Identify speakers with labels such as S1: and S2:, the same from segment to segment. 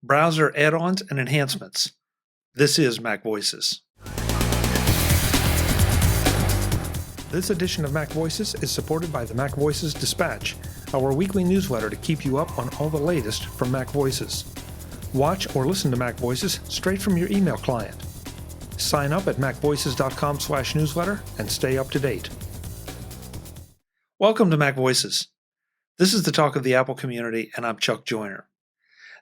S1: browser add-ons and enhancements. This is MacVoices. This edition of MacVoices is supported by the MacVoices Dispatch, our weekly newsletter to keep you up on all the latest from MacVoices. Watch or listen to MacVoices straight from your email client. Sign up at macvoices.com/newsletter and stay up to date. Welcome to MacVoices. This is the talk of the Apple community, and I'm Chuck Joyner.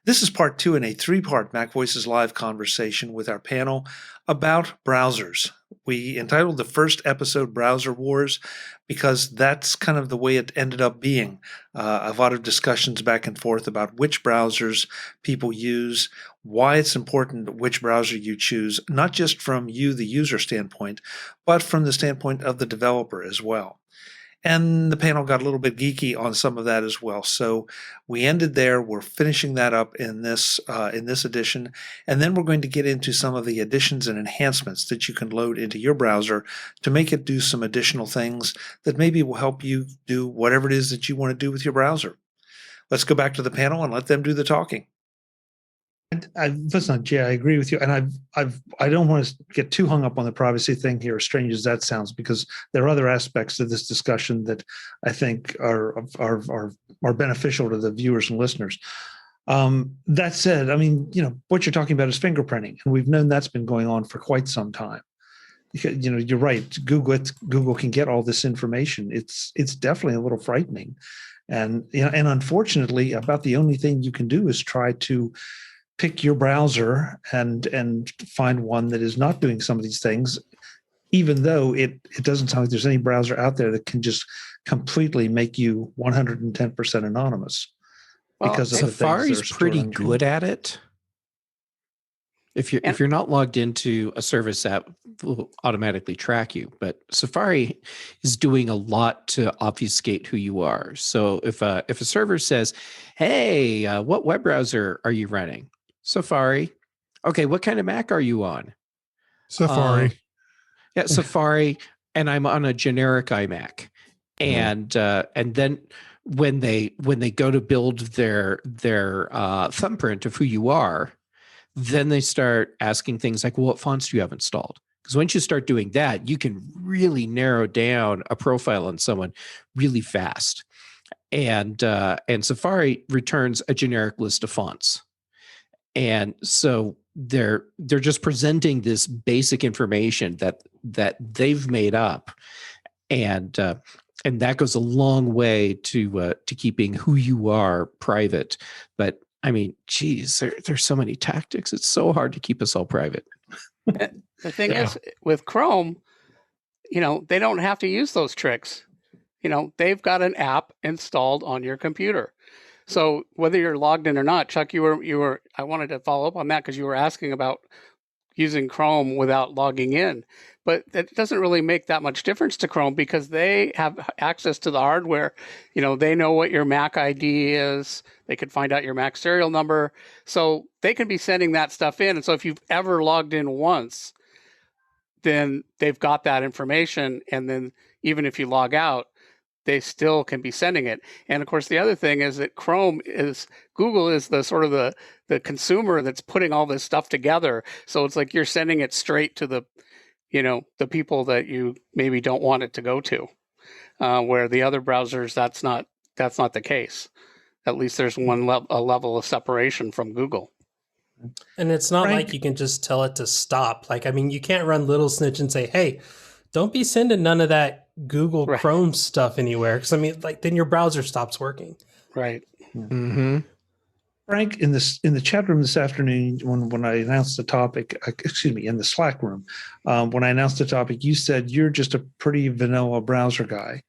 S1: This is part 2 in a 3-part MacVoices Live conversation with our panel about browsers. We entitled the first episode Browser Wars because that's kind of the way it ended up being. A lot of discussions back and forth about which browsers people use, why it's important which browser you choose, not just from you, the user standpoint, but from the standpoint of the developer as well. And the panel got a little bit geeky on some of that as well. So we ended there. We're finishing that up in this edition. And then we're going to get into some of the additions and enhancements that you can load into your browser to make it do some additional things that maybe will help you do whatever it is that you want to do with your browser. Let's go back to the panel and let them do the talking.
S2: Listen, Jay, I agree with you, and I don't want to get too hung up on the privacy thing here, as strange as that sounds, because there are other aspects of this discussion that I think are beneficial to the viewers and listeners. That said, I mean, what you're talking about is fingerprinting, and we've known that's been going on for quite some time. You're right. Google can get all this information. It's definitely a little frightening, and unfortunately, about the only thing you can do is try to pick your browser and find one that is not doing some of these things, even though it doesn't sound like there's any browser out there that can just completely make you 110% anonymous.
S3: Well,
S2: because of
S3: Safari's pretty good at it. If you're not logged into a service that will automatically track you, but Safari is doing a lot to obfuscate who you are. So if a server says, "Hey, what web browser are you running?" Safari. Okay, what kind of Mac are you on?
S4: Safari.
S3: Yeah, Safari, and I'm on a generic iMac. And then when they go to build their thumbprint of who you are, then they start asking things like, well, what fonts do you have installed? Because once you start doing that, you can really narrow down a profile on someone really fast. And Safari returns a generic list of fonts. And so they're just presenting this basic information that they've made up. And that goes a long way to keeping who you are private. But I mean, geez, there's so many tactics. It's so hard to keep us all private.
S5: The thing is, with Chrome, they don't have to use those tricks. They've got an app installed on your computer. So whether you're logged in or not, Chuck, you were. I wanted to follow up on that because you were asking about using Chrome without logging in. But that doesn't really make that much difference to Chrome because they have access to the hardware. They know what your Mac ID is. They can find out your Mac serial number. So they can be sending that stuff in. And so if you've ever logged in once, then they've got that information. And then even if you log out, they still can be sending it. And of course, the other thing is that Google is the sort of the consumer that's putting all this stuff together. So it's like you're sending it straight to the people that you maybe don't want it to go to, where the other browsers, that's not the case. At least there's a level of separation from Google.
S6: And it's not like you can just tell it to stop. You can't run Little Snitch and say, "Hey, don't be sending none of that Google Chrome stuff anywhere." Because then your browser stops working.
S5: Right.
S3: Mm-hmm.
S2: Frank, in the chat room this afternoon, when I announced the topic, in the Slack room, when I announced the topic, you said you're just a pretty vanilla browser guy.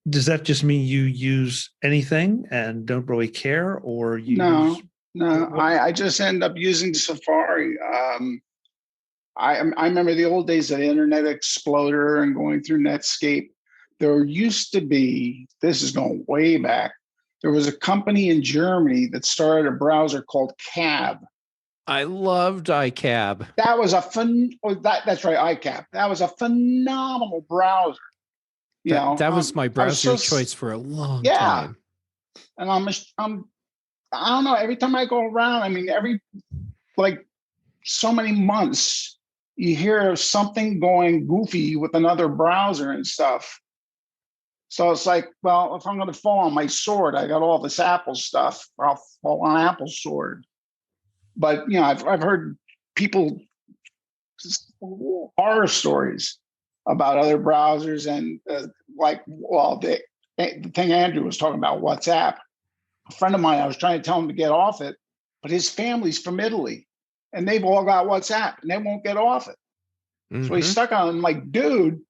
S2: Does that just mean you use anything and don't really care, or you?
S7: No. I just end up using Safari. I remember the old days of Internet Explorer and going through Netscape. There used to be, this is going way back, there was a company in Germany that started a browser called Cab.
S3: I loved iCab.
S7: That was that's right, iCab. That was a phenomenal browser.
S3: That was my browser choice for a long time.
S7: And I don't know. Every time I go around, I mean, like so many months, you hear of something going goofy with another browser and stuff. So it's like, well, if I'm going to fall on my sword, I got all this Apple stuff, or I'll fall on Apple's sword. But, you know, I've heard people, horror stories about other browsers and the thing Andrew was talking about, WhatsApp. A friend of mine, I was trying to tell him to get off it, but his family's from Italy and they've all got WhatsApp and they won't get off it. Mm-hmm. So he's stuck on it. I'm like, dude,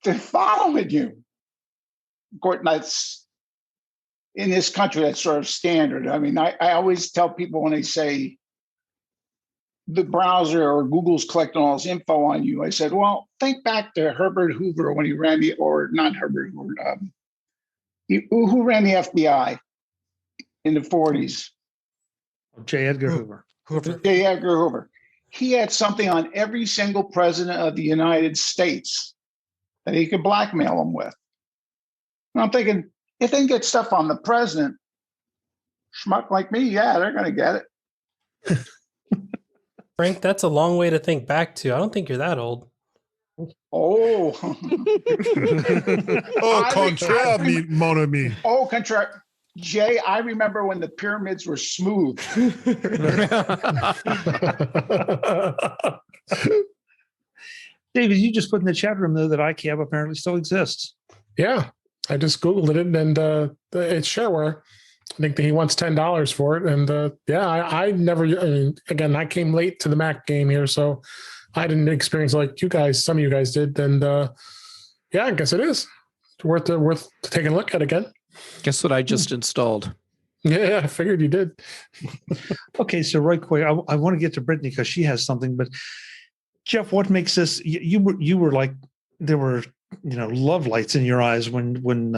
S7: they're following you. Of course, that's in this country, that's sort of standard. I mean, I always tell people when they say the browser or Google's collecting all this info on you, I said, well, think back to Herbert Hoover when he ran who ran the FBI in the 40s.
S2: J. Edgar Hoover.
S7: J. Edgar Hoover. He had something on every single president of the United States that he could blackmail them with. And I'm thinking, if they can get stuff on the president, schmuck like me, yeah, they're going to get it.
S6: Frank, that's a long way to think back to. I don't think you're that old.
S7: Oh.
S4: Contraire, mon ami.
S7: Oh, contraire. Jay, I remember when the pyramids were smooth.
S2: David, you just put in the chat room, though, that iCab apparently still exists.
S8: Yeah, I just Googled it, and it's shareware. I think that he wants $10 for it. And I never, again, I came late to the Mac game here, so I didn't experience like some of you guys did. And I guess it is worth taking a look at again.
S3: Guess what I just installed?
S8: Yeah, I figured you did.
S2: Okay, so right quick, I want to get to Brittany because she has something. But Jeff, what makes this? You were like, there were love lights in your eyes when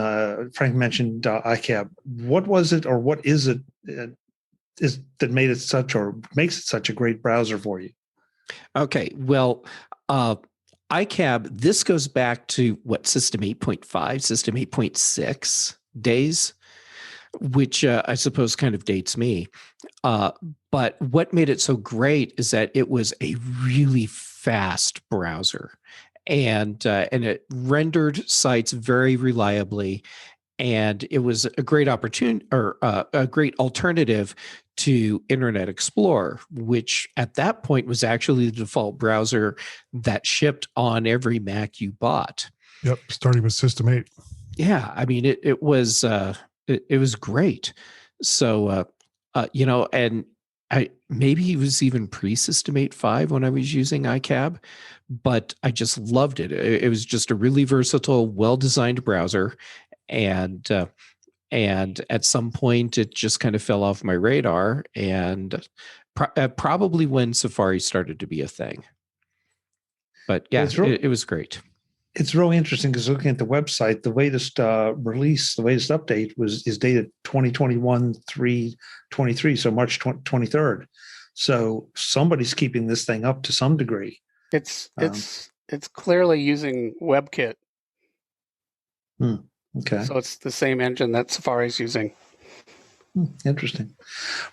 S2: Frank mentioned iCab. What was it, or what is it that made it makes it such a great browser for you?
S3: Okay, well, iCab. This goes back to System 8.5, System 8.6 days, which I suppose kind of dates me. But what made it so great is that it was a really fast browser, and it rendered sites very reliably, and it was a great opportunity, or a great alternative to Internet Explorer, which at that point was actually the default browser that shipped on every Mac you bought.
S4: Yep, starting with System 8.
S3: Yeah, I mean it was great. So and maybe it was even pre-System 8.5 when I was using iCab, but I just loved it. It was just a really versatile, well-designed browser, and at some point it just kind of fell off my radar, and probably when Safari started to be a thing. But yeah, it was great.
S2: It's really interesting because looking at the website, the latest release, the latest update is dated 2021/3/23, so March 23rd. So somebody's keeping this thing up to some degree.
S5: It's clearly using WebKit.
S2: Okay.
S5: So it's the same engine that Safari's using.
S2: Interesting.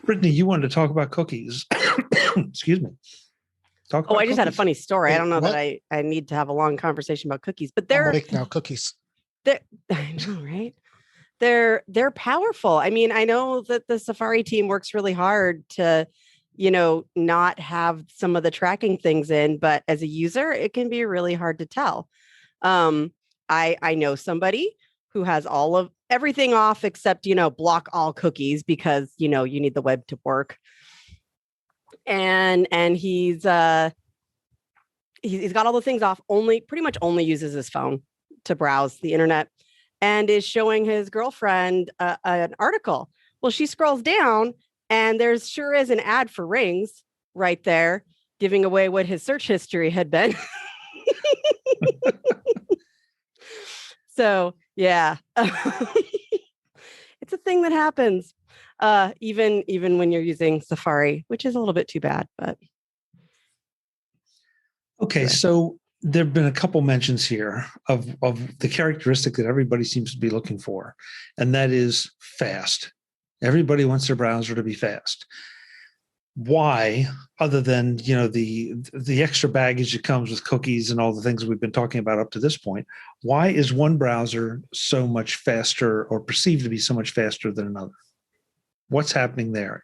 S2: Brittany, you wanted to talk about cookies. Excuse me.
S9: I just had a funny story. I don't know that I need to have a long conversation about cookies, but they're
S10: now cookies.
S9: I know, right? They're powerful. I mean, I know that the Safari team works really hard to, not have some of the tracking things in, but as a user, it can be really hard to tell. I know somebody who has all of everything off except, block all cookies because, you need the web to work. And he's got all the things off, pretty much only uses his phone to browse the internet, and is showing his girlfriend an article. Well, she scrolls down and there sure is an ad for rings right there, giving away what his search history had been. So yeah, it's a thing that happens. Even when you're using Safari, which is a little bit too bad, but.
S2: Okay, so there have been a couple mentions here of the characteristic that everybody seems to be looking for, and that is fast. Everybody wants their browser to be fast. Why, other than the extra baggage that comes with cookies and all the things we've been talking about up to this point, why is one browser so much faster or perceived to be so much faster than another? What's happening there?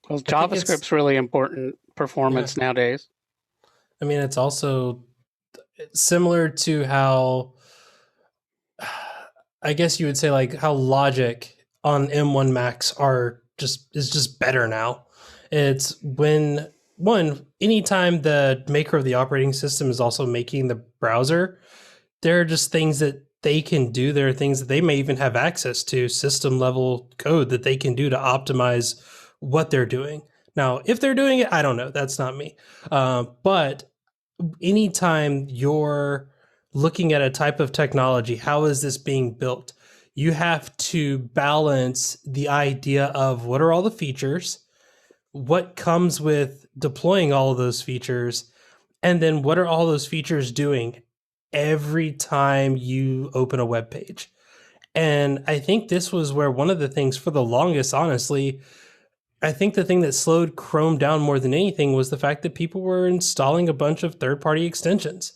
S5: Well, JavaScript's really important performance nowadays.
S6: I mean, it's also similar to how, I guess you would say, like how logic on M1 Macs is just better now. It's when anytime the maker of the operating system is also making the browser, there are just things that they can do. There are things that they may even have access to, system level code that they can do to optimize what they're doing. Now, if they're doing it, I don't know. That's not me. But anytime you're looking at a type of technology, how is this being built? You have to balance the idea of what are all the features, what comes with deploying all of those features, and then what are all those features doing every time you open a web page. And I think this was where one of the things for the longest, honestly, I think the thing that slowed Chrome down more than anything was the fact that people were installing a bunch of third-party extensions.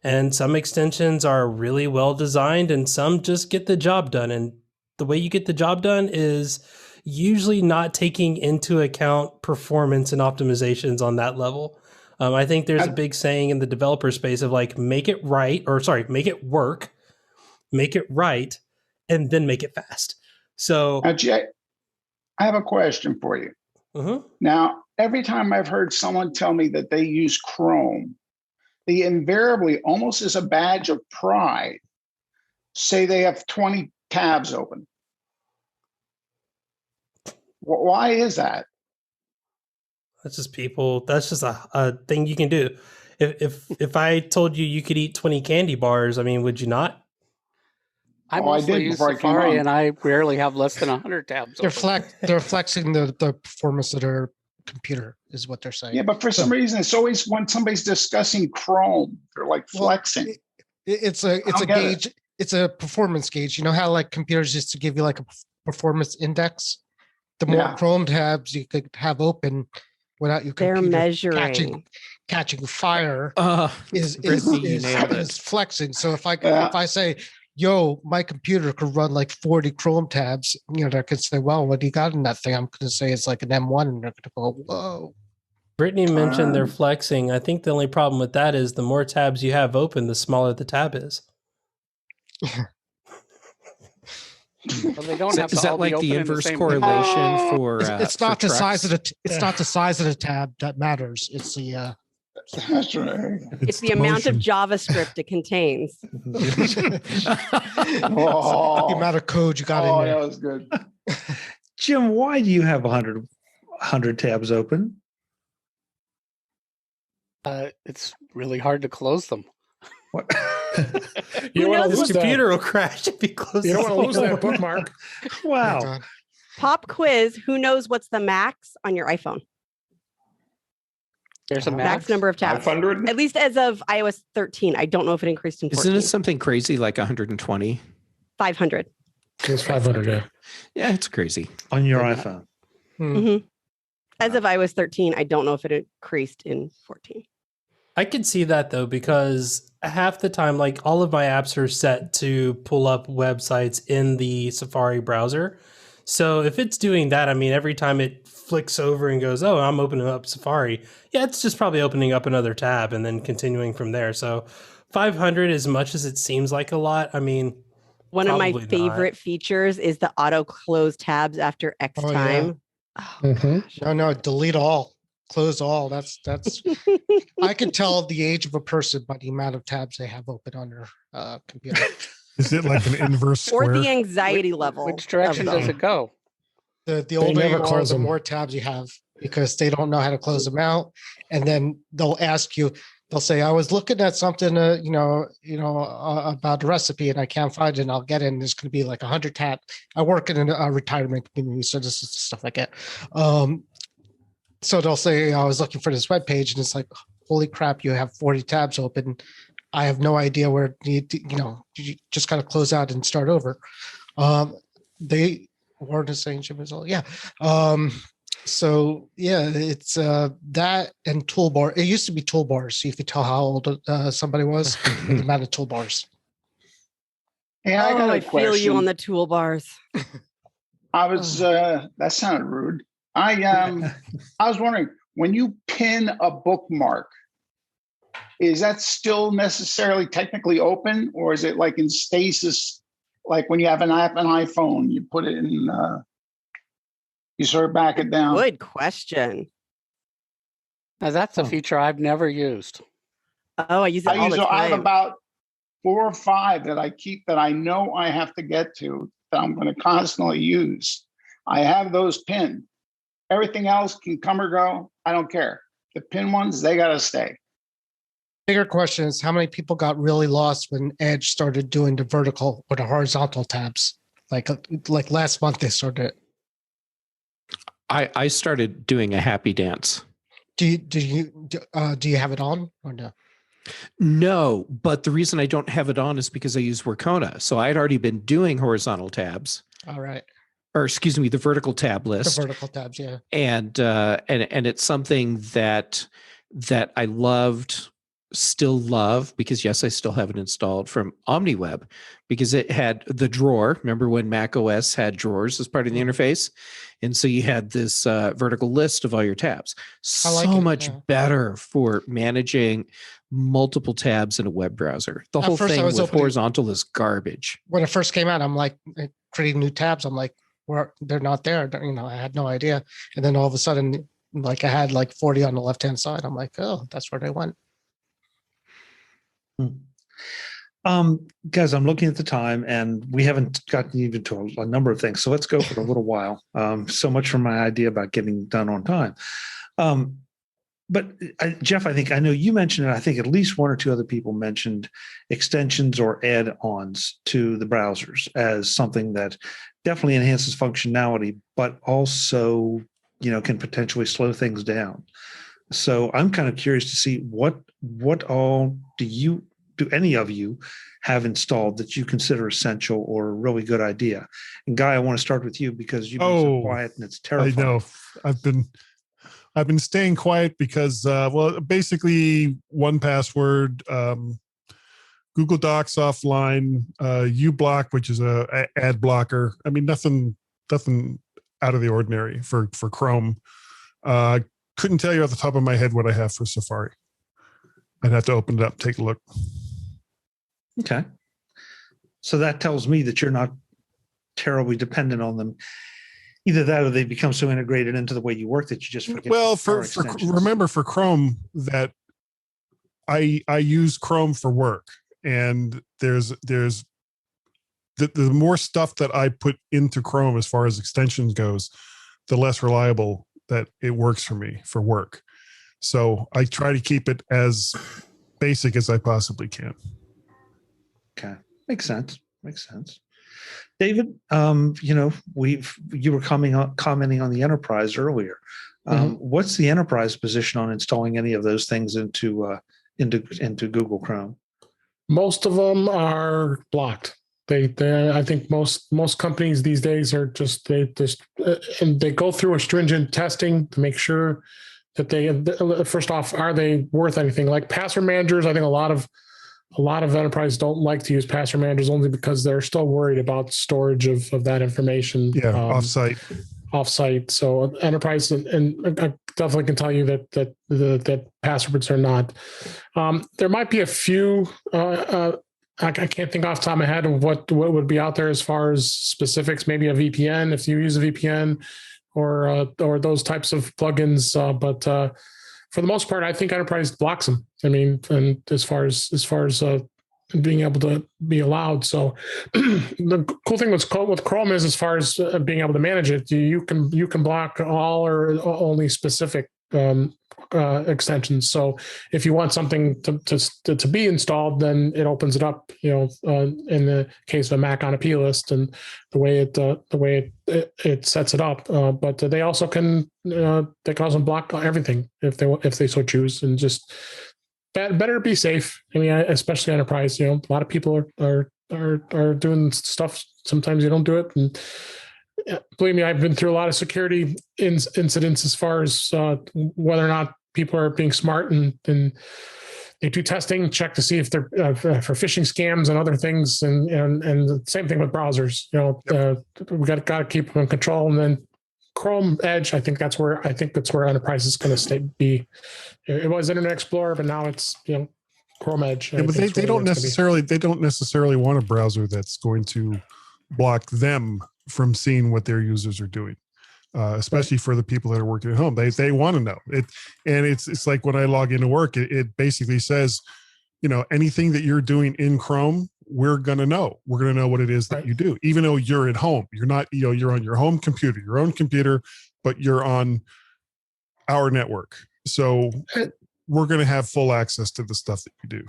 S6: And some extensions are really well designed and some just get the job done. And the way you get the job done is usually not taking into account performance and optimizations on that level. I think there's a big saying in the developer space of like, make it work, make it right, and then make it fast. So
S7: Jay, I have a question for you.
S6: Mm-hmm.
S7: Now, every time I've heard someone tell me that they use Chrome, they invariably, almost as a badge of pride, say they have 20 tabs open. Why is that?
S6: That's just people. That's just a thing you can do. If I told you could eat 20 candy bars, I mean, would you not?
S5: I mostly use Safari, and I rarely have less than 100 tabs.
S10: They're flexing the performance of their computer, is what they're saying.
S7: Yeah, but for some reason, it's always when somebody's discussing Chrome, they're like flexing.
S10: It's a gauge. It's a performance gauge. You know how like computers used to give you like a performance index? The more Chrome tabs you could have open without your computer
S9: measuring
S10: catching fire is flexing. So if I say, yo, my computer could run like 40 Chrome tabs, they could say, well, what do you got in that thing? I'm going to say it's like an M1, and they're going to go, whoa.
S6: Brittany mentioned they're flexing. I think the only problem with that is the more tabs you have open, the smaller the tab is.
S5: Well, they don't have to
S3: is that
S5: all
S3: like
S5: be
S3: the inverse correlation for?
S10: It's not the size of it's not the size of the tab that matters. It's the
S7: That's right.
S9: It's the amount of JavaScript it contains.
S10: the amount of code you got in there.
S7: That was good.
S2: Jim, why do you have 100 tabs open?
S5: It's really hard to close them.
S2: What?
S8: You want to lose
S6: computer will crash if you close.
S8: You don't want to lose that bookmark.
S2: Wow.
S9: Pop quiz. Who knows what's the max on your iPhone?
S5: There's a
S9: max number of tabs.
S11: 500?
S9: At least as of iOS 13. I don't know if it increased in 14.
S3: Isn't it something crazy like 120?
S9: 500.
S8: It's 500, yeah.
S3: Yeah, it's crazy.
S2: On your iPhone.
S9: Mm-hmm. As of iOS 13, I don't know if it increased in 14.
S6: I could see that though, because half the time, like all of my apps are set to pull up websites in the Safari browser. So if it's doing that, I mean, every time it flicks over and goes, oh, I'm opening up Safari. Yeah, it's just probably opening up another tab and then continuing from there. So 500, as much as it seems like a lot, I mean,
S9: one of my favorite features is the auto close tabs after X time.
S10: Yeah. Oh, no, delete all. Close all. That's I can tell the age of a person by the amount of tabs they have open on their computer.
S4: Is it like an inverse square?
S9: Or the anxiety level.
S5: Which direction does it go?
S10: The older you are, the more tabs you have, because they don't know how to close them out. And then they'll ask you, they'll say, I was looking at something, about the recipe and I can't find it, and I'll get it. And there's going to be like 100 tabs. I work in a retirement community, so this is stuff like that. So they'll say, I was looking for this web page, and it's like, holy crap, you have 40 tabs open. I have no idea where you just got to close out and start over. Warren is saying Jim is all, yeah. So yeah, it's that and toolbar. It used to be toolbars, so you could tell how old somebody was with the amount of toolbars.
S7: Yeah,
S9: I feel you on the toolbars.
S7: I was that sounded rude. I was wondering, when you pin a bookmark, is that still necessarily technically open, or is it like in stasis? Like when you have an app, an iPhone, you put it in, you sort of back it down.
S9: Good question.
S5: Now that's a feature I've never used.
S9: Oh, I use it all the time.
S7: I have about 4 or 5 that I keep that I know I have to get to, that I'm going to constantly use. I have those pinned. Everything else can come or go. I don't care. The pin ones, they got to stay.
S10: Bigger question is, how many people got really lost when Edge started doing the vertical or the horizontal tabs? Like last month they started it.
S3: I started doing a happy dance.
S10: Do you have it on or no?
S3: No, but the reason I don't have it on is because I use Workona. So I had already been doing horizontal tabs.
S10: All right.
S3: Or excuse me, the vertical tab list.
S10: The vertical tabs, yeah.
S3: And it's something that I still love, because yes, I still have it installed from OmniWeb, because it had the drawer. Remember when Mac OS had drawers as part of the interface? And so you had this vertical list of all your tabs. So much better for managing multiple tabs in a web browser. The whole thing with horizontal is garbage.
S10: When it first came out, I'm like creating new tabs. I'm like, they're not there. I had no idea. And then all of a sudden, like I had like 40 on the left-hand side. I'm like, oh, that's where they went.
S2: Guys, I'm looking at the time and we haven't gotten even to a number of things. So let's go for a little while. So much for my idea about getting done on time. But Jeff, I know you mentioned it. I think at least 1 or 2 other people mentioned extensions or add-ons to the browsers as something that definitely enhances functionality, but also, can potentially slow things down. So I'm kind of curious to see what all do any of you have installed that you consider essential or a really good idea? And Guy, I want to start with you because you've been so quiet and it's terrifying.
S4: I know. I've been staying quiet because basically 1Password, Google Docs offline, uBlock, which is a ad blocker. I mean, nothing out of the ordinary for Chrome. Couldn't tell you off the top of my head what I have for Safari. I'd have to open it up, take a look.
S2: Okay. So that tells me that you're not terribly dependent on them. Either that or they become so integrated into the way you work that you just forget.
S4: Well, remember for Chrome that I use Chrome for work, and there's the more stuff that I put into Chrome as far as extensions goes, the less reliable that it works for me for work. So I try to keep it as basic as I possibly can.
S2: Okay. Makes sense. David, you were commenting on the enterprise earlier. What's the enterprise position on installing any of those things into Google Chrome?
S8: Most of them are blocked. I think most companies these days are and they go through a stringent testing to make sure that first off, are they worth anything? Like password managers, I think a lot of enterprises don't like to use password managers only because they're still worried about storage of that information.
S4: Yeah, offsite. So enterprise, and I
S8: definitely can tell you that passwords are not. There might be a few. I can't think off the top of my head of what would be out there as far as specifics. Maybe a VPN if you use a VPN, or those types of plugins. But for the most part, I think enterprise blocks them. I mean, and as far as being able to be allowed. So the cool thing with Chrome is, as far as being able to manage it, you can block all or only specific extensions. So if you want something to be installed, then it opens it up, in the case of a Mac on a P list, and the way it sets it up. But they also can block everything if they so choose, and just better be safe. I mean, especially enterprise. A lot of people are doing stuff. Sometimes you don't do it, and believe me, I've been through a lot of security incidents as far as whether or not people are being smart and they do testing, check to see if they're for phishing scams and other things, and the same thing with browsers. We got to keep them in control. And then Chrome, Edge, I think that's where enterprise is going to be. It was Internet Explorer, but now it's Chrome Edge.
S4: Yeah, but they don't necessarily want a browser that's going to block them from seeing what their users are doing. Especially for the people that are working at home, they want to know it, and it's like when I log into work, it basically says, anything that you're doing in Chrome, we're gonna know. We're gonna know what it is that you do, even though you're at home. You're not, you're on your home computer, your own computer, but you're on our network. So we're gonna have full access to the stuff that you do.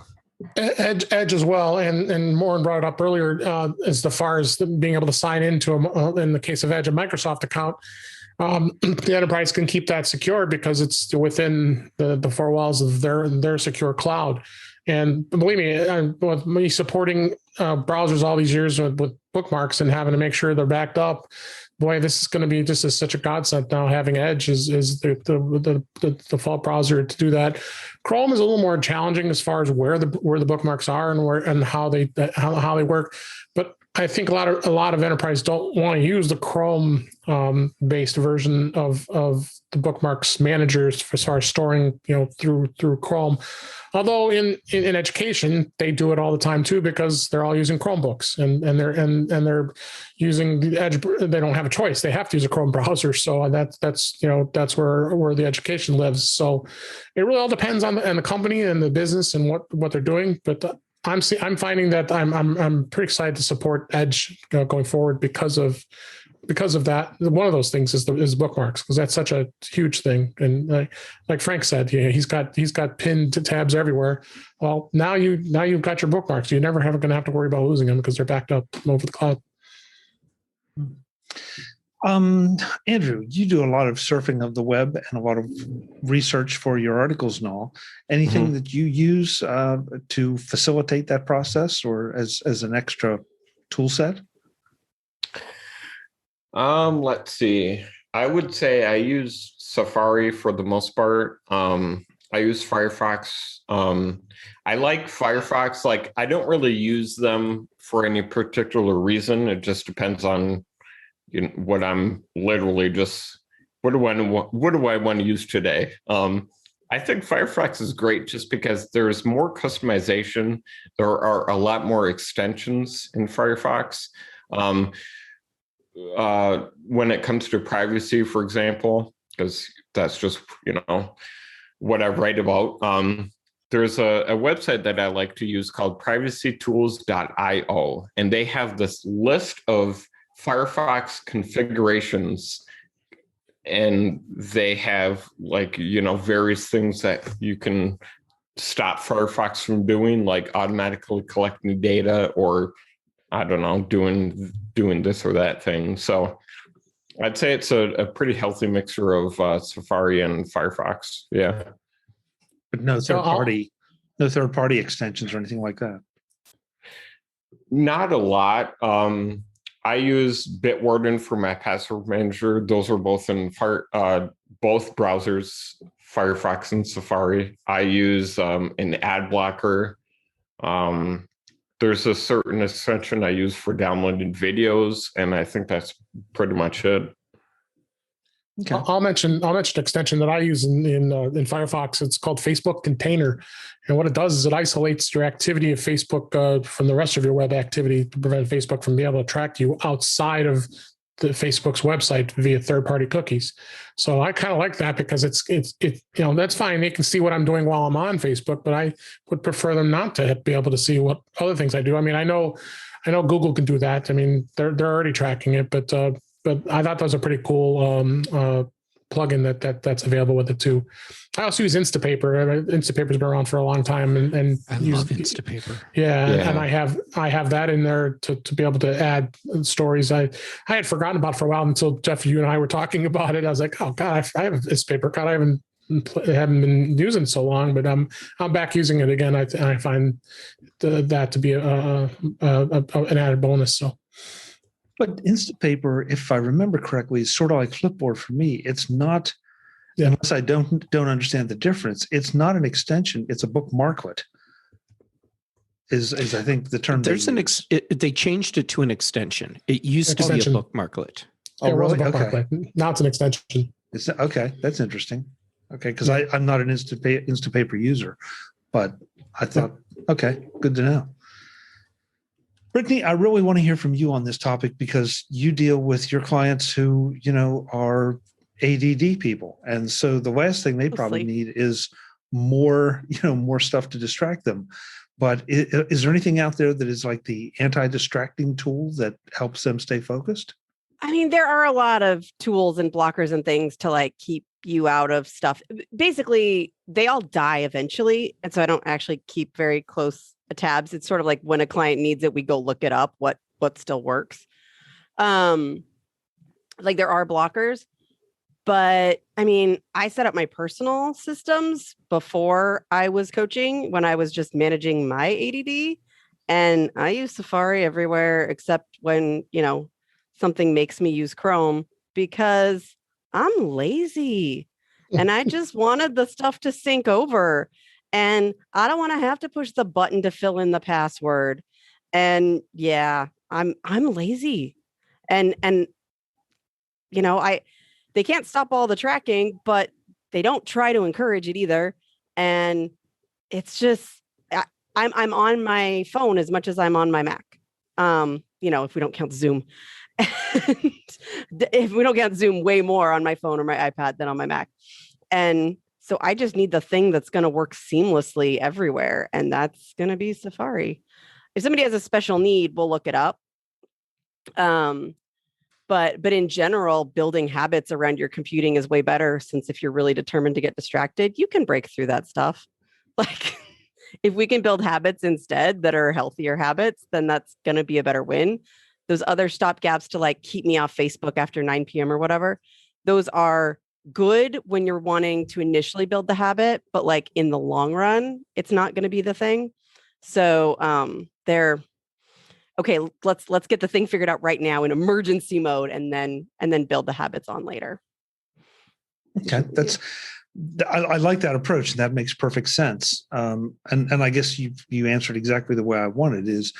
S8: Edge as well, and Moran brought it up earlier, as far as being able to sign into in the case of Edge, a Microsoft account. The enterprise can keep that secure because it's within the four walls of their secure cloud. And believe me, with me supporting browsers all these years with bookmarks and having to make sure they're backed up, boy, this is going to be just such a godsend now. Having Edge is the default browser to do that. Chrome is a little more challenging as far as where the bookmarks are and how they work. But I think a lot of enterprise don't want to use the Chrome based version of the bookmarks managers as far as storing through Chrome. Although in education they do it all the time too, because they're all using Chromebooks and they're using the Edge. They don't have a choice; they have to use a Chrome browser. So that's where the education lives. So it really all depends on the company and the business and what they're doing. But I'm finding that I'm pretty excited to support Edge going forward because of that. One of those things is bookmarks, because that's such a huge thing. And like Frank said, he's got pinned tabs everywhere. Well, now you've got your bookmarks. You're never going to have to worry about losing them because they're backed up over the cloud.
S2: Andrew, you do a lot of surfing of the web and a lot of research for your articles and all. Anything that you use to facilitate that process, or as an extra tool set?
S11: Let's see. I would say I use Safari for the most part. I use Firefox. I like Firefox. Like, I don't really use them for any particular reason. It just depends on what I'm literally just, what do I want to use today? I think Firefox is great just because there's more customization. There are a lot more extensions in Firefox. When it comes to privacy, for example, because that's just, what I write about. There's a website that I like to use called privacytools.io, and they have this list of Firefox configurations, and they have various things that you can stop Firefox from doing, like automatically collecting data, or I don't know, doing this or that thing. So I'd say it's a pretty healthy mixture of Safari and Firefox. Yeah.
S2: But no third party extensions or anything like that.
S11: Not a lot. I use BitWarden for my password manager. Those are both in both browsers, Firefox and Safari. I use an ad blocker. There's a certain extension I use for downloading videos, and I think that's pretty much it.
S8: Okay. I'll mention an extension that I use in Firefox. It's called Facebook Container, and what it does is it isolates your activity of Facebook from the rest of your web activity to prevent Facebook from being able to track you outside of the Facebook's website via third-party cookies. So I kind of like that because it's that's fine. They can see what I'm doing while I'm on Facebook, but I would prefer them not to be able to see what other things I do. I mean, I know Google can do that. I mean, they're already tracking it, but I thought that was a pretty cool plugin that's available with it too. I also use Instapaper. Instapaper's been around for a long time, and
S3: I love Instapaper.
S8: Yeah, and I have that in there to be able to add stories. I had forgotten about it for a while until Jeff, you and I were talking about it. I was like, oh God, I have Instapaper. God, I haven't been using it so long, but I'm back using it again. I find that to be an added bonus. So.
S2: But Instapaper, if I remember correctly, is sort of like Flipboard for me. It's not, unless I don't understand the difference, it's not an extension. It's a bookmarklet. Is I think the term
S3: There's they changed it to an extension. It used to be a bookmarklet.
S2: Oh, really?
S8: Okay. Now it's an extension.
S2: Okay, that's interesting. Okay, because I'm not an Instapaper user, but I thought, okay, good to know. Brittany, I really want to hear from you on this topic because you deal with your clients who, are ADD people. And so the last thing they probably need is more stuff to distract them. But is there anything out there that is like the anti-distracting tool that helps them stay focused?
S9: I mean, there are a lot of tools and blockers and things to like keep you out of stuff. Basically, they all die eventually. And so I don't actually keep very close tabs. It's sort of like when a client needs it, we go look it up, what still works. Like there are blockers, but I mean, I set up my personal systems before I was coaching when I was just managing my ADD, and I use Safari everywhere except when, something makes me use Chrome because I'm lazy and I just wanted the stuff to sync over. And I don't want to have to push the button to fill in the password. And yeah, I'm lazy. And they can't stop all the tracking, but they don't try to encourage it either. And it's just I'm on my phone as much as I'm on my Mac. If we don't count Zoom. And if we don't count Zoom, way more on my phone or my iPad than on my Mac. And so I just need the thing that's going to work seamlessly everywhere. And that's going to be Safari. If somebody has a special need, we'll look it up. But in general, building habits around your computing is way better, since if you're really determined to get distracted, you can break through that stuff. Like if we can build habits instead that are healthier habits, then that's going to be a better win. Those other stopgaps to like keep me off Facebook after 9 p.m. or whatever, those are good when you're wanting to initially build the habit, but like in the long run, it's not going to be the thing. So they're okay. Let's get the thing figured out right now in emergency mode, and then build the habits on later.
S2: Okay, I like that approach, and that makes perfect sense. And I guess you answered exactly the way I wanted, is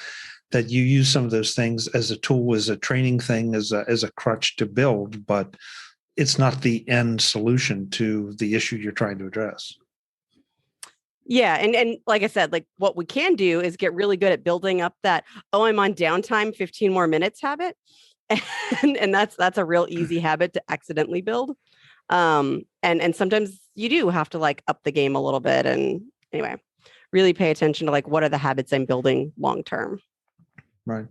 S2: that you use some of those things as a tool, as a training thing, as a crutch to build, but it's not the end solution to the issue you're trying to address.
S9: Yeah. And like I said, like what we can do is get really good at building up that, I'm on downtime, 15 more minutes habit. And that's a real easy habit to accidentally build. And sometimes you do have to like up the game a little bit. And anyway, really pay attention to like, what are the habits I'm building long-term?
S2: Right.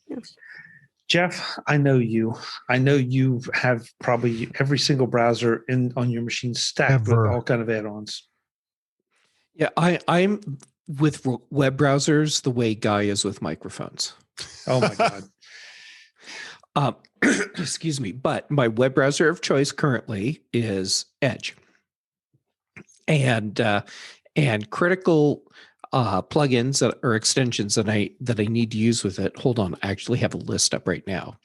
S9: Yeah.
S2: Jeff, I know you. I know you have probably every single browser on your machine stacked with all kind of add-ons.
S3: Yeah, I'm with web browsers the way Guy is with microphones.
S2: Oh my God.
S3: Excuse me, but my web browser of choice currently is Edge, and critical plugins or extensions that I need to use with it. Hold on, I actually have a list up right now.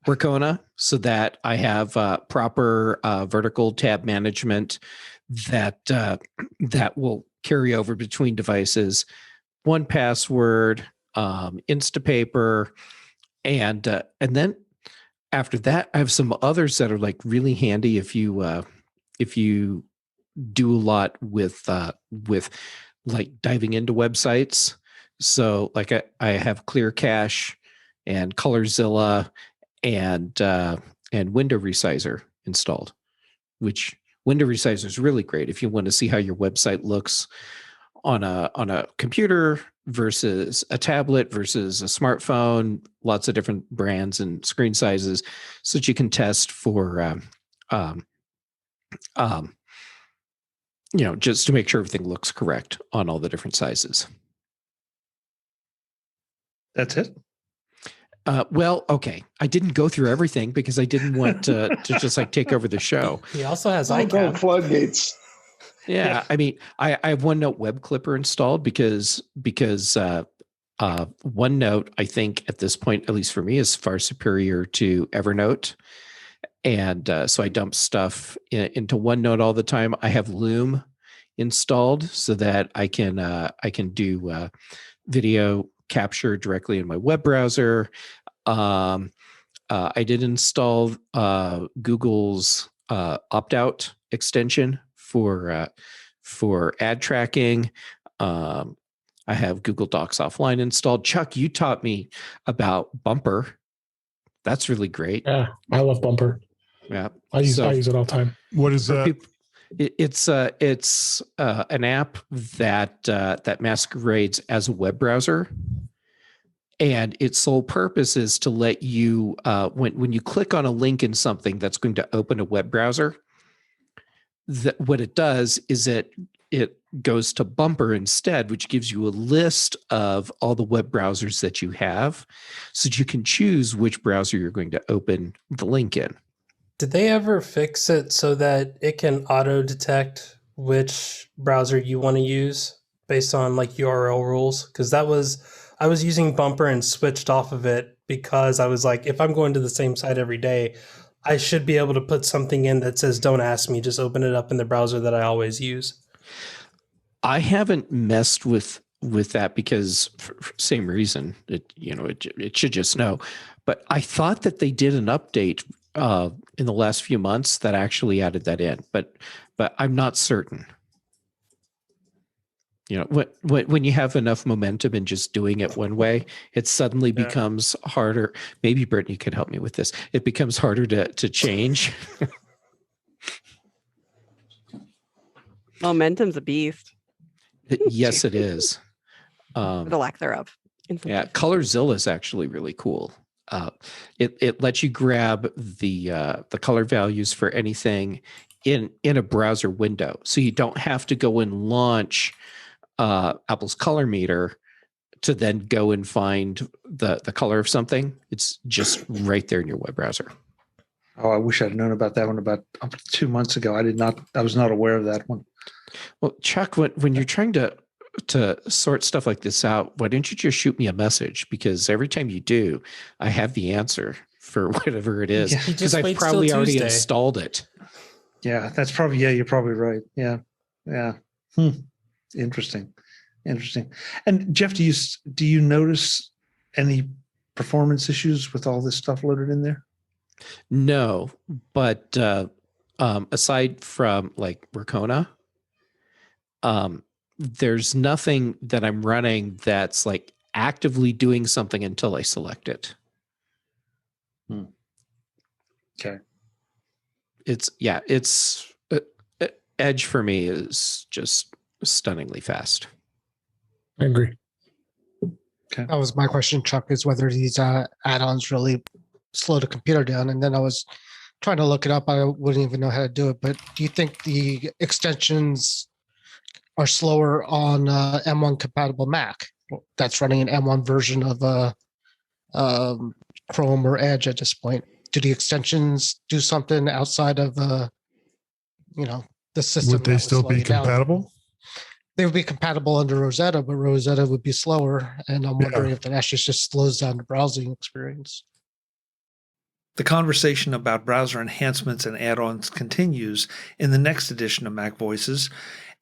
S3: Workona, so that I have proper vertical tab management that will carry over between devices. 1Password, Instapaper, and then after that, I have some others that are like really handy if you do a lot with like diving into websites. So like I have Clear Cache and ColorZilla and Window Resizer installed, which Window Resizer is really great if you want to see how your website looks on a computer versus a tablet versus a smartphone, lots of different brands and screen sizes, so that you can test for just to make sure everything looks correct on all the different sizes.
S2: That's it?
S3: Well, okay. I didn't go through everything because I didn't want to just like take over the show.
S6: He also has
S7: iCal floodgates.
S3: Yeah, I mean, I have OneNote Web Clipper installed because OneNote, I think at this point, at least for me, is far superior to Evernote. And so I dump stuff into OneNote all the time. I have Loom installed so that I can do video capture directly in my web browser. I did install Google's Opt-out extension for ad tracking. I have Google Docs Offline installed. Chuck, you taught me about Bumper. That's really great.
S8: Yeah, I love Bumper.
S3: Yeah,
S8: I use it all the time.
S4: What is that?
S3: It's an app that masquerades as a web browser, and its sole purpose is to let you when you click on a link in something that's going to open a web browser, what it does is it goes to Bumper instead, which gives you a list of all the web browsers that you have, so that you can choose which browser you're going to open the link in.
S6: Did they ever fix it so that it can auto detect which browser you want to use based on like URL rules? Because I was using Bumper and switched off of it because I was like, if I'm going to the same site every day, I should be able to put something in that says, don't ask me, just open it up in the browser that I always use.
S3: I haven't messed with that because for same reason, it should just know. But I thought that they did an update in the last few months that actually added that in, but I'm not certain. When you have enough momentum in just doing it one way, it suddenly becomes harder. Maybe Brittany could help me with this. It becomes harder to change.
S9: Momentum's a beast.
S3: Yes, it is.
S9: The lack thereof.
S3: Yeah, ColorZilla is actually really cool. It lets you grab the color values for anything in a browser window, so you don't have to go and launch Apple's color meter to then go and find the color of something. It's just right there in your web browser.
S2: Oh, I wish I'd known about that one about 2 months ago. I was not aware of that one.
S3: Well, Chuck, when you're trying to sort stuff like this out, why don't you just shoot me a message? Because every time you do, I have the answer for whatever it is. Because I've probably already installed it.
S2: Yeah, you're probably right. Yeah. Interesting. And Jeff, do you notice any performance issues with all this stuff loaded in there?
S3: No, but aside from like Workona, there's nothing that I'm running that's like actively doing something until I select it.
S2: Okay.
S3: It's Edge for me is just stunningly fast.
S8: I agree.
S2: Okay.
S10: That was my question, Chuck, is whether these add-ons really slow the computer down. And then I was trying to look it up. I wouldn't even know how to do it. But do you think the extensions are slower on M1 compatible Mac that's running an M1 version of Chrome or Edge at this point? Do the extensions do something outside of the system?
S4: Would they still be compatible?
S10: They would be compatible under Rosetta, but Rosetta would be slower. And I'm wondering if that actually just slows down the browsing experience.
S1: The conversation about browser enhancements and add-ons continues in the next edition of MacVoices,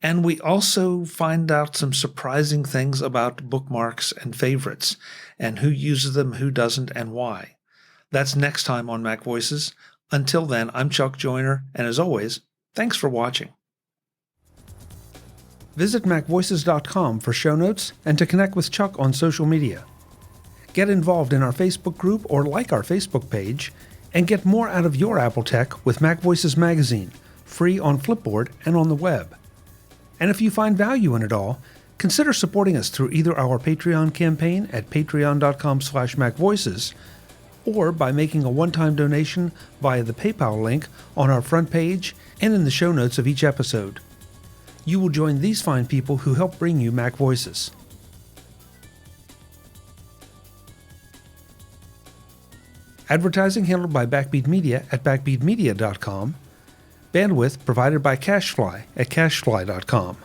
S1: and we also find out some surprising things about bookmarks and favorites, and who uses them, who doesn't, and why. That's next time on MacVoices. Until then, I'm Chuck Joyner, and as always, thanks for watching. Visit MacVoices.com for show notes and to connect with Chuck on social media. Get involved in our Facebook group or like our Facebook page, and get more out of your Apple tech with MacVoices Magazine, free on Flipboard and on the web. And if you find value in it all, consider supporting us through either our Patreon campaign at patreon.com/MacVoices or by making a one-time donation via the PayPal link on our front page and in the show notes of each episode. You will join these fine people who help bring you MacVoices. Advertising handled by Backbeat Media at backbeatmedia.com. Bandwidth provided by CacheFly at cachefly.com.